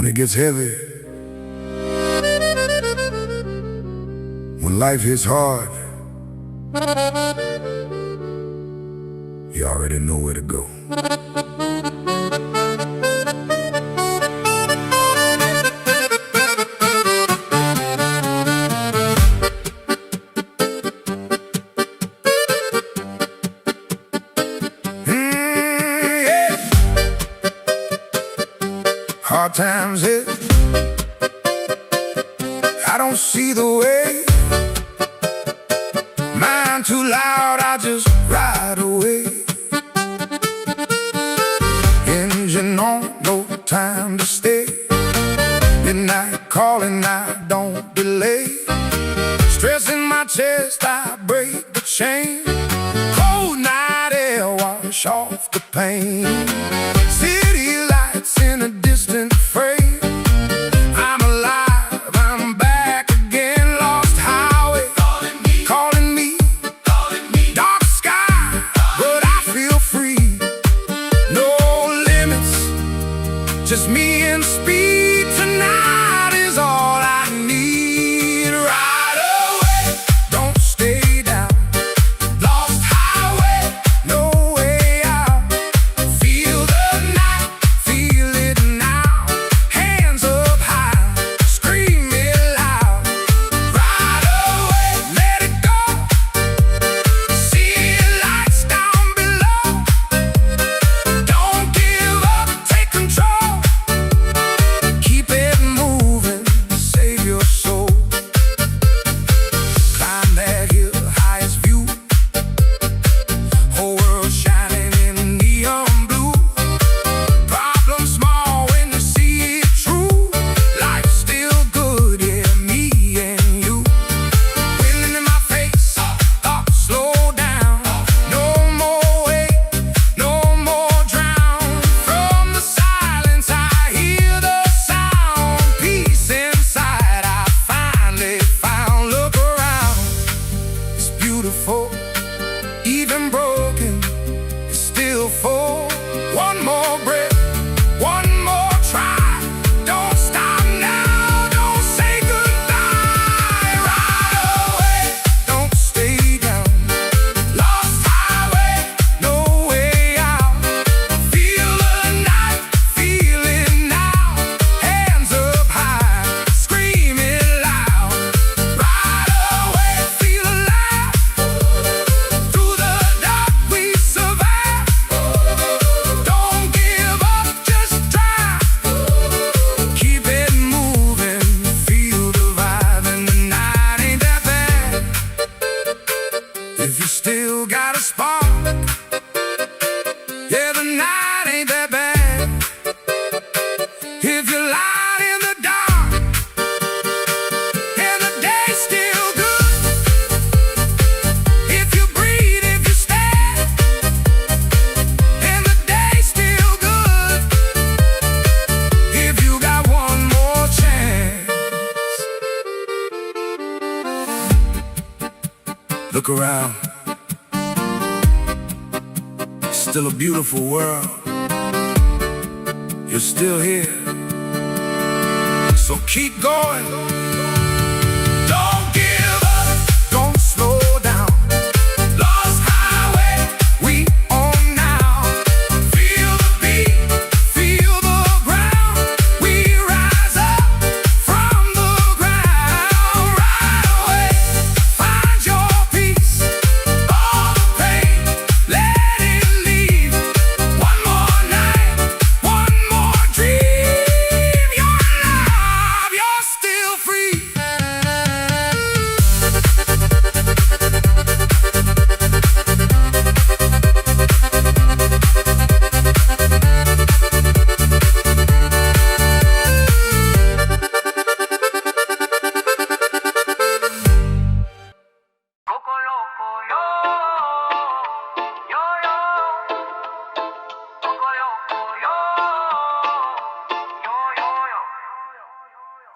when it gets heavy, when life hits hard, you already know where to go. Hard times hit, I don't see the way. Mind too loud, I just ride away. Engine on, no time to stay. Midnight calling, I don't delay. Stress in my chest, I break the chain. Cold night air, wash off the pain. City lights in a distant frame. I'm alive, I'm back again. Lost highway, calling me. Dark sky, but I feel free. No limits, just me and speed. Tonight is all I need. Ride away, don't stay down. Lost highway, no way out. Feel the night, feel it now. Hands up high, scream it loud. Ride away, let it go. See lights down below. Don't give up, take control. Keep it moving, save your soul. Climb that hill, highest view. Whole world shining in neon blue. Problem small when you see it true. Life's still good, yeah, me and you. Wind in my face, thoughts slow down. No more wait, no more drown. From the silence I hear the sound. Peace inside I finally found. Look around, it's beautiful. Even broken, it's still full. One more breath, one more try. Don't stop now, don't say goodbye. Ride away, don't stay down. Lost highway, no way out. Feel the night, feel it now. Hands up high, scream it loud. Ride away, feel alive. Through the dark we survive. Don't give up, just try. Keep it moving, feel the vibe. And the night ain't that bad. If you still got a spark, yeah, the night ain't that bad. If you're light in the dark, and the day's still good. If you breathe, if you stand, and the day's still good. If you got one more chance. Look around, it's still a beautiful world. You're still here, so keep going. Don't give up, don't slow down. Lost highway, we on now. Feel the beat, feel the ground. We rise up from the ground. Right away, find your peace. All the pain, let it leave. One more night, one more dream. You're alive, you're still free. Coco loco yo, yo yo. Coco loco yo, yo yo yo.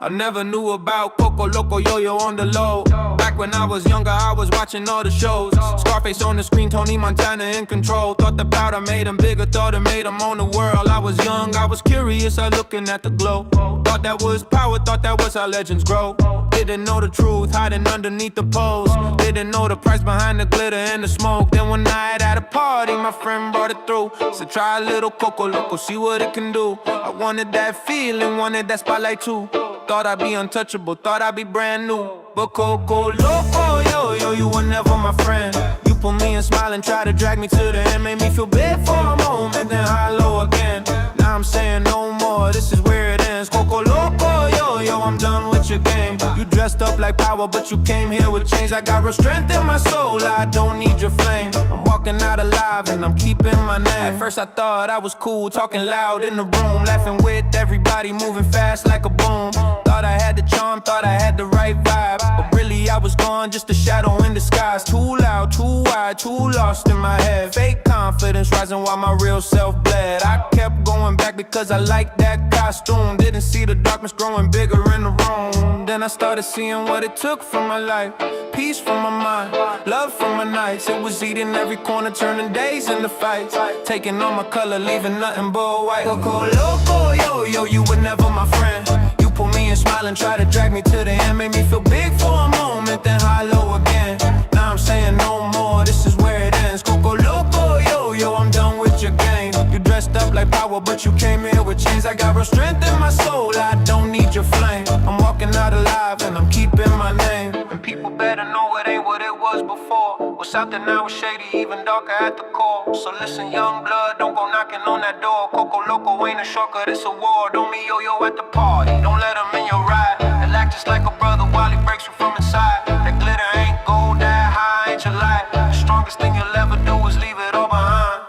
I never knew about Coco Loco Yo-Yo on the low. Back when I was younger, I was watching all the shows. Scarface on the screen, Tony Montana in control. Thought the powder made him bigger, thought it made him on the world. I was was young, I was curious, I looking at the glow. Thought that was power, thought that was how legends grow. Didn't know the truth, hiding underneath the pose. Didn't know the price behind the glitter and the smoke. Then one night at a party, my friend brought it through. Said try a little Coco Loco, see what it can do. I wanted that feeling, wanted that spotlight too. Thought I'd be untouchable, thought I'd be brand new. But Coco Loco, yo, you were never my friend. You put me in smile and try to drag me to the end. Made me feel big for a moment, then high low again. Now I'm saying no more, this is where it ends. Coco Loco, yo, I'm done with your game. You dressed up like power, but you came here with chains. I got real strength in my soul, I don't need your flame. I'm walking out alive and I'm keeping my name. At first I thought I was cool, talking loud in the room, laughing with everybody, moving fast like a boom. Thought I had the charm, thought I had the right vibe, but really I was gone, just a shadow in disguise. Too loud, too wide, too lost in my head. Fake confidence rising while my real self bled. I kept going back because I liked that costume. Didn't see the darkness growing bigger in the room. Then I started seeing what it took from my life. Peace from my mind, love from my nights. It was eating every corner, turning days into fights. Taking all my color, leaving nothing but white. Coco Loco, yo, you were never my friend. You pulled me and smile and try to drag me to the end. Made me feel big for a moment, then high low again. Now I'm saying no more, this is where it ends. Coco Loco, yo, I'm done with your game. You dressed up like power, but you came here with chains. I got real strength in my soul, I don't need your flame. I'm walking out alive and I'm keeping my name. And people better know it ain't what it was before. What's out there now is shady, even darker at the core. So listen, young blood, don't go knocking on that door. Coco Loco ain't a shortcut, it's a war. Don't meet yo at the party, don't let him in your ride. He'll act just like a brother while he breaks you from inside. That glitter ain't gold, that high ain't your light. The strongest thing you'll ever do is leave it all behind.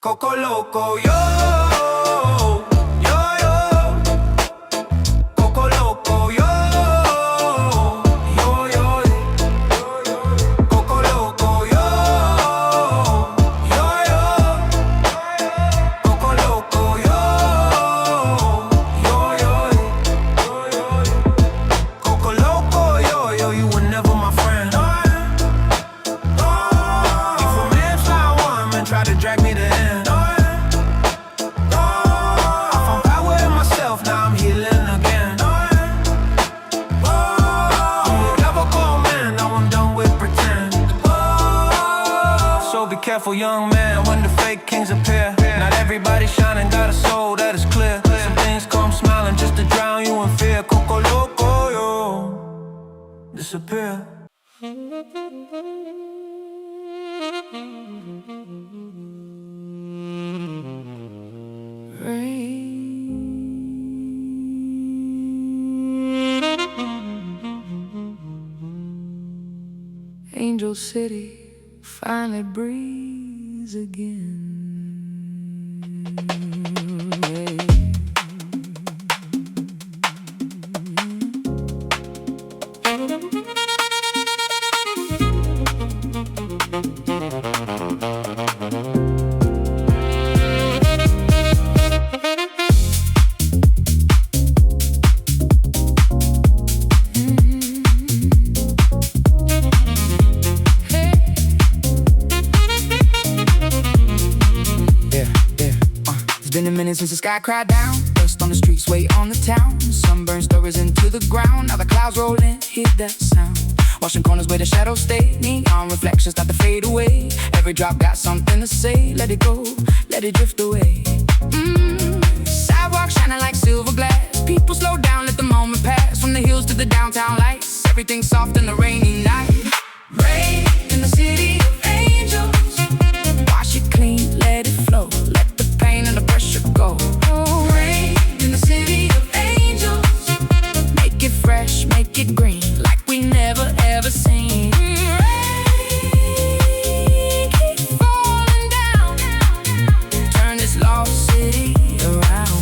Coco Loco, yo. Careful, young man, when the fake kings appear. Not everybody shining, got a soul that is clear. Some things come smiling just to drown you in fear. Coco Loco, yo, disappear. Angel City finally breathes again. Been a minute since the sky cried down. Dust on the streets, weight on the town. Sunburned stories into the ground. Now the clouds roll in, hear that sound. Washing corners where the shadows stay. Neon reflections start to fade away. Every drop got something to say. Let it go, let it drift away. Sidewalk shining like silver glass. People slow down, let the moment pass. From the hills to the downtown lights, everything soft in the rainy night. Rain in the city of angels. Wash it clean, let it flow. And the pressure go. Oh, rain in the city of angels. Make it fresh, make it green, like we never ever seen. Rain, keep falling down. Turn this lost city around.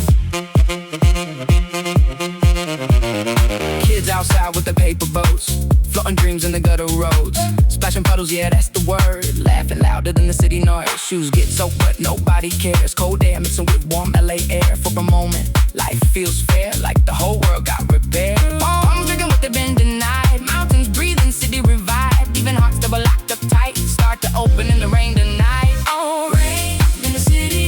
Kids outside with the paper boats, floating dreams in the gutter roads. Splashing puddles, yeah, that's the word. Laughing louder than the city noise. Shoes get soaked, but nobody cares. Cold air mixing with warm LA air. For a moment, life feels fair, like the whole world got repaired. Palms drinking what they've been denied. Mountains breathing, city revived. Even hearts that were locked up tight start to open in the rain tonight. Oh, rain in the city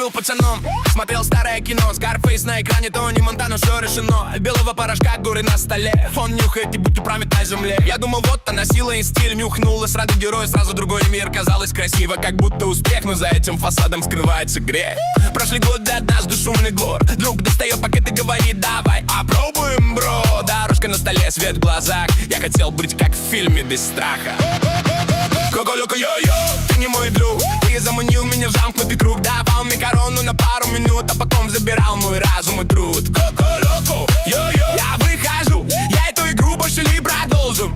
был пацаном, смотрел старое кино, Scarface на экране, Тони Монтана, все решено. Белого порошка, горы на столе, фон нюхает и будто память на земле. Я думал, вот она сила и стиль, нюхнула сразу герой, сразу другой мир. Казалось красиво, как будто успех, но за этим фасадом скрывается грех. Прошли годы, однажды шумный двор, друг достает пакет и говорит: давай опробуем, бро. Дорожка на столе, свет в глазах, я хотел быть как в фильме без страха. Коко-локо, йо-йо, ты не мой друг, ты заманил меня в замкнутый круг. Давал мне корону на пару минут, а потом забирал мой разум и труд. Коко-локо, йо-йо, я выхожу, я эту игру больше не продолжу.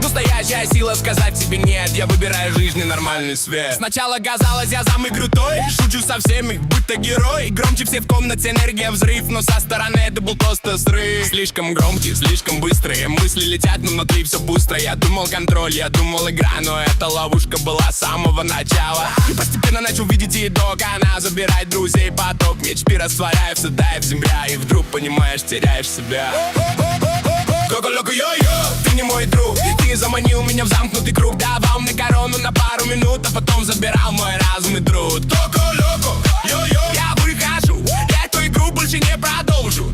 Настоящая сила сказать себе нет, я выбираю жизнь и нормальный свет. Сначала казалось, я самый крутой, шучу со всеми, будто герой. Громче все в комнате, энергия взрыв, но со стороны это был просто срыв. Слишком громкий, слишком быстрые мысли летят, но внутри все быстро. Я думал контроль, я думал игра, но эта ловушка была с самого начала. И постепенно начал видеть итог, она забирает друзей поток. Мечты растворяются, тает земля, и вдруг понимаешь, теряешь себя. Коко-локо, йо-йо, ты не мой друг, ты заманил меня в замкнутый круг. Давал мне корону на пару минут, а потом забирал мой разум и труд. Коко-локо, йо-йо, я выхожу, я эту игру больше не продолжу.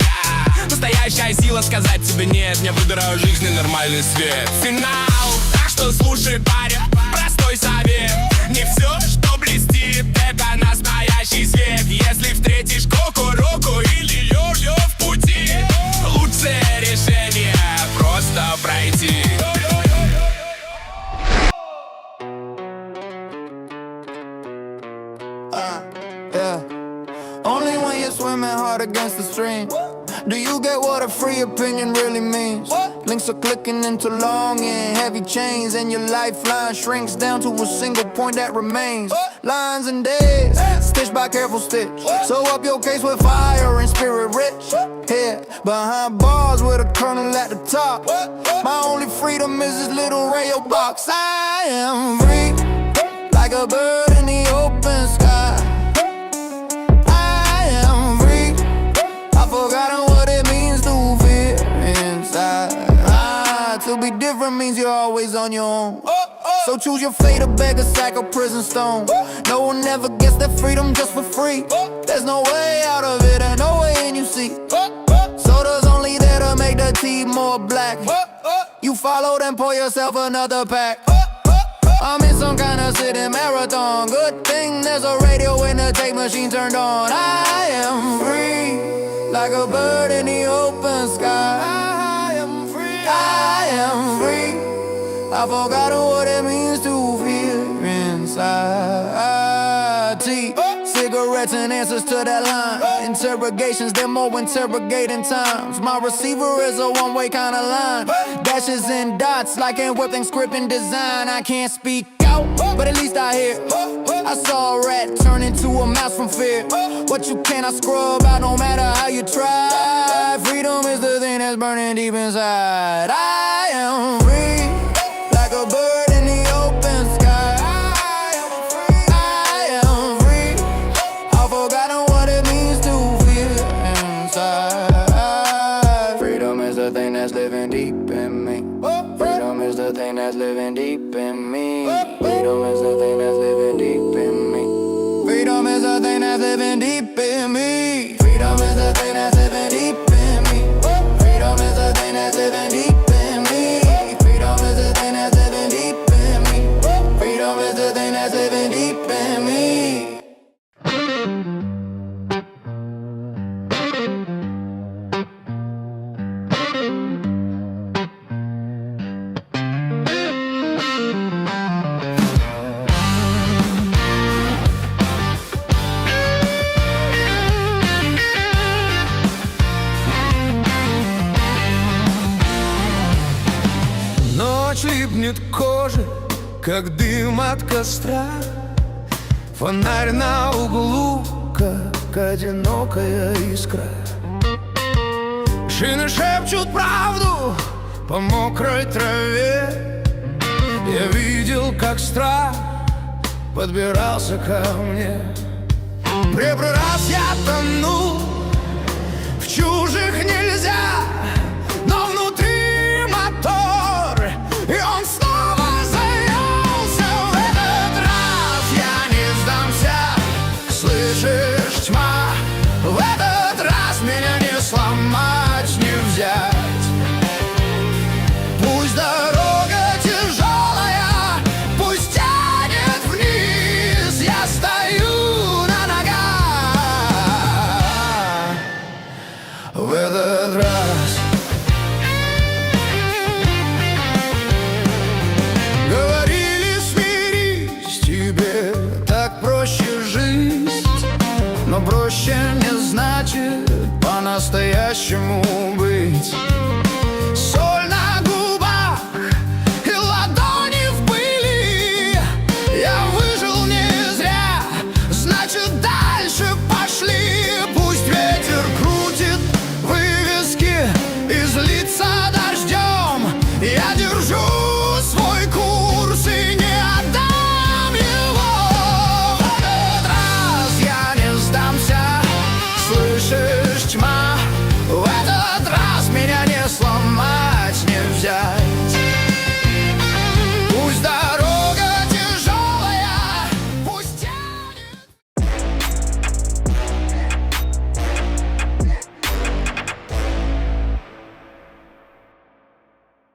Настоящая сила сказать тебе нет, я выбираю жизнь и нормальный свет. Финал, так что слушай, парень, простой совет. Не все, что блестит, это настоящий свет. Если встретишь коко-року или йо-йо в пути, лучшее решение просто пройти. Yeah. Only when you're swimming hard against the stream do you get what a free opinion really means. Links are clicking into long and heavy chains, and your lifeline shrinks down to a single point that remains. Lines and days, stitched by careful stitch. Sew up your case with fire and spirit rich. Here, behind bars with a kernel at the top. My only freedom is this little rail box. I am free, like a bird in the open sky. I am free, I've forgotten what it means to feel inside. To be different means you're always on your own. So choose your fate, a beggar, sack, or prison stone. No one ever gets that freedom just for free. There's no way out of it and no way in, you see. Soda's only there to make the tea more black. You follow, then pour yourself another pack. I'm in some kind of sitting marathon. Good thing there's a radio when the tape machine turned on. I am free, like a bird in the open sky. I am free, I am free. I've forgotten what it means to feel inside. Cigarettes and answers to that line. Interrogations, they're more interrogating times. My receiver is a one-way kind of line. Dashes and dots like in whipping script and design. I can't speak out, but at least I hear. I saw a rat turn into a mouse from fear. What you cannot scrub out no matter how you try. Freedom is the thing that's burning deep inside. I am free, like a bird in the open sky. I am free, I've forgotten what it means to feel inside. Freedom is the thing that's living deep in me. Freedom is the thing that's living deep in me. Freedom is the thing that's living deep in me. Freedom is the thing that's living deep in me. Freedom is the thing that's living deep in me. Freedom is the thing that's living deep in me. Freedom is the thing that's living deep in me. Freedom is the thing that's living deep in me. Липнет к коже, как дым от костра. Фонарь на углу, как одинокая искра. Шины шепчут правду по мокрой траве. Я видел, как страх подбирался ко мне. Первый раз я тонул, в чужих нельзя. Но внутри мотор, и он снова завелся. В этот раз я не сдамся. Слышишь? еще не значит по-настоящему быть.